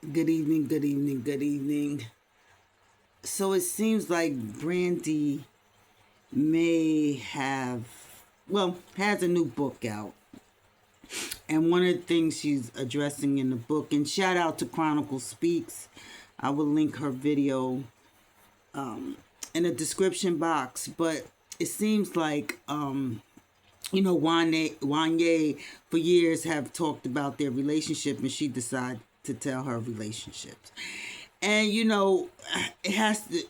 Good evening, good evening, good evening. So it seems like Brandy may have, has a new book out. And one of the things she's addressing in the book, and shout out to Chronicle Speaks, I will link her video in the description box. But it seems like, Wanya for years have talked about their relationship, and she decided to tell her relationships. And it has to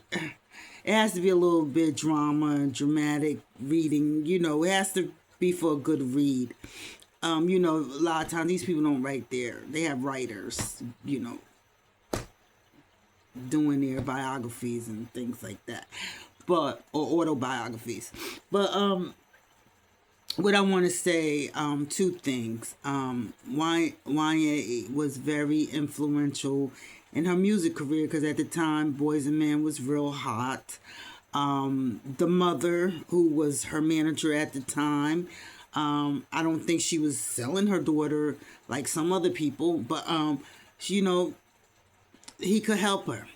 it has to be a little bit drama and dramatic reading. It has to be for a good read. A lot of times these people don't write there. They have writers, doing their biographies and things like that. Or autobiographies. But what I want to say, two things. Waya was very influential in her music career because at the time, Boys and Men was real hot. The mother, who was her manager at the time, I don't think she was selling her daughter like some other people, but he could help her.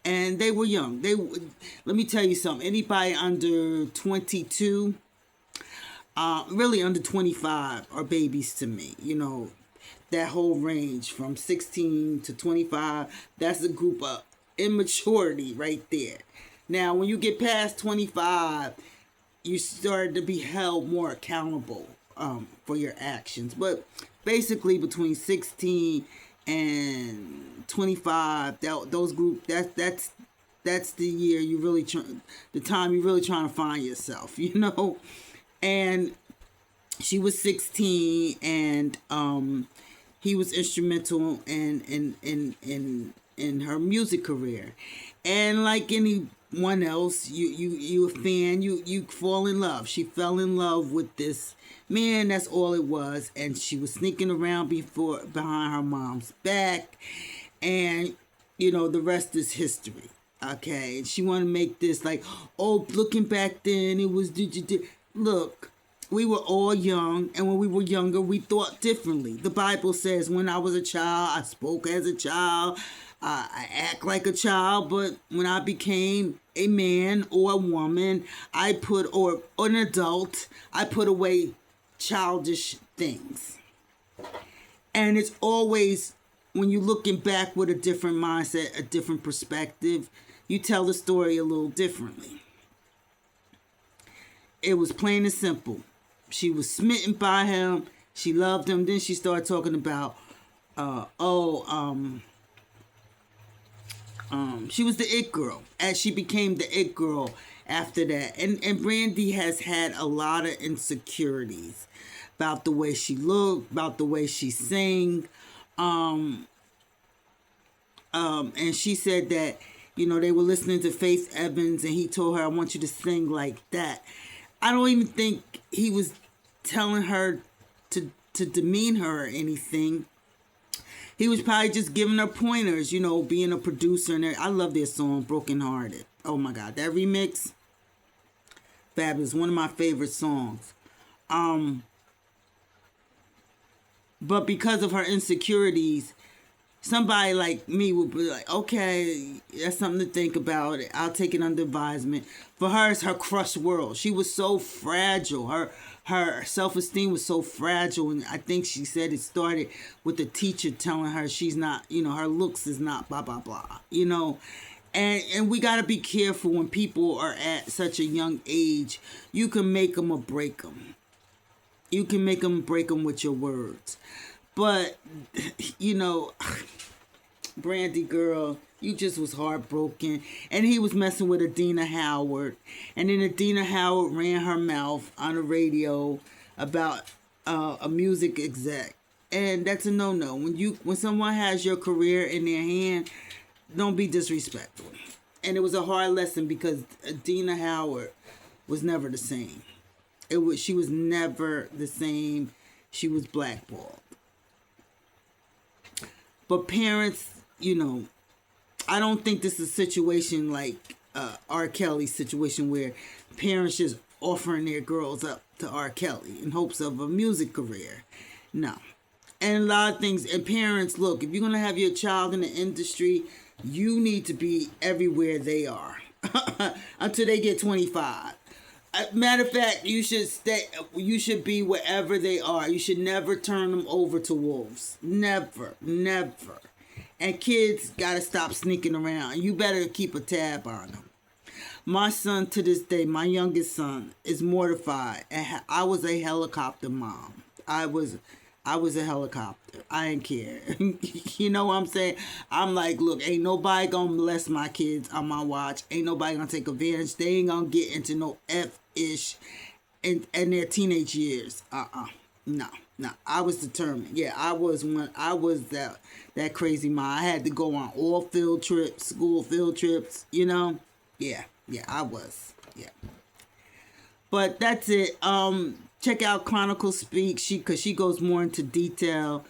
And they were young. Let me tell you something. Anybody under 22, really under 25 are babies to me. That whole range from 16 to 25, that's a group of immaturity right there. Now, when you get past 25, you start to be held more accountable for your actions. But basically, between 16 and 25, those group that's the year you really the time you really trying to find yourself. And she was 16, and he was instrumental in her music career. And like anyone else, you a fan, you fall in love. She fell in love with this man. That's all it was. And she was sneaking around behind her mom's back, and the rest is history. Okay, she wanted to make this like, oh, looking back then, it was look. We were all young, and when we were younger, we thought differently. The Bible says, when I was a child, I spoke as a child, I act like a child, but when I became a man or a woman, or an adult, I put away childish things. And it's always, when you're looking back with a different mindset, a different perspective, you tell the story a little differently. It was plain and simple. She was smitten by him. She loved him. Then she started talking about, she was the it girl. As she became the it girl after that. And Brandy has had a lot of insecurities about the way she looked, about the way she sang. And she said that, they were listening to Faith Evans, and he told her, I want you to sing like that. I don't even think he was telling her to demean her or anything. He was probably just giving her pointers, being a producer. And I love their song, Broken Hearted. Oh my God, that remix, fabulous. One of my favorite songs. But because of her insecurities, somebody like me would be like, okay, that's something to think about. I'll take it under advisement. For her, it's her crushed world. She was so fragile. Her self-esteem was so fragile. And I think she said it started with the teacher telling her she's not, her looks is not blah, blah, blah, And we got to be careful when people are at such a young age. You can make them or break them. You can make them break them with your words. But, Brandy girl, you just was heartbroken. And he was messing with Adina Howard. And then Adina Howard ran her mouth on the radio about a music exec. And that's a no-no. When someone has your career in their hand, don't be disrespectful. And it was a hard lesson because Adina Howard was never the same. She was never the same. She was blackballed. But parents, I don't think this is a situation like R. Kelly's situation where parents just offering their girls up to R. Kelly in hopes of a music career. No. And a lot of things. And parents, look, if you're going to have your child in the industry, you need to be everywhere they are until they get 25. Matter of fact, you should stay. You should be wherever they are. You should never turn them over to wolves. Never, never. And kids gotta stop sneaking around. You better keep a tab on them. My son, to this day, my youngest son, is mortified. And I was a helicopter mom. I was a helicopter. I didn't care. You know what I'm saying? I'm like, look, ain't nobody gonna molest my kids on my watch. Ain't nobody gonna take advantage. They ain't gonna get into no F-ish in their teenage years. No. I was determined. Yeah, I was that crazy mom. I had to go on all field trips, school field trips, you know? Yeah, I was. Yeah. But that's it. Check out Chronicle Speak, because she goes more into detail.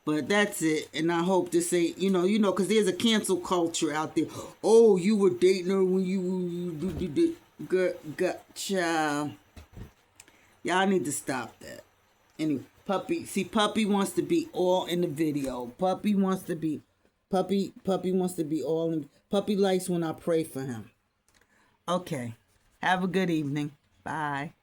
But that's it. And I hope this ain't, because there's a cancel culture out there. Oh, you were dating her when you child. Y'all need to stop that. Anyway, Puppy wants to be all in the video. Puppy wants to be all in. Puppy likes when I pray for him. Okay. Have a good evening. Bye.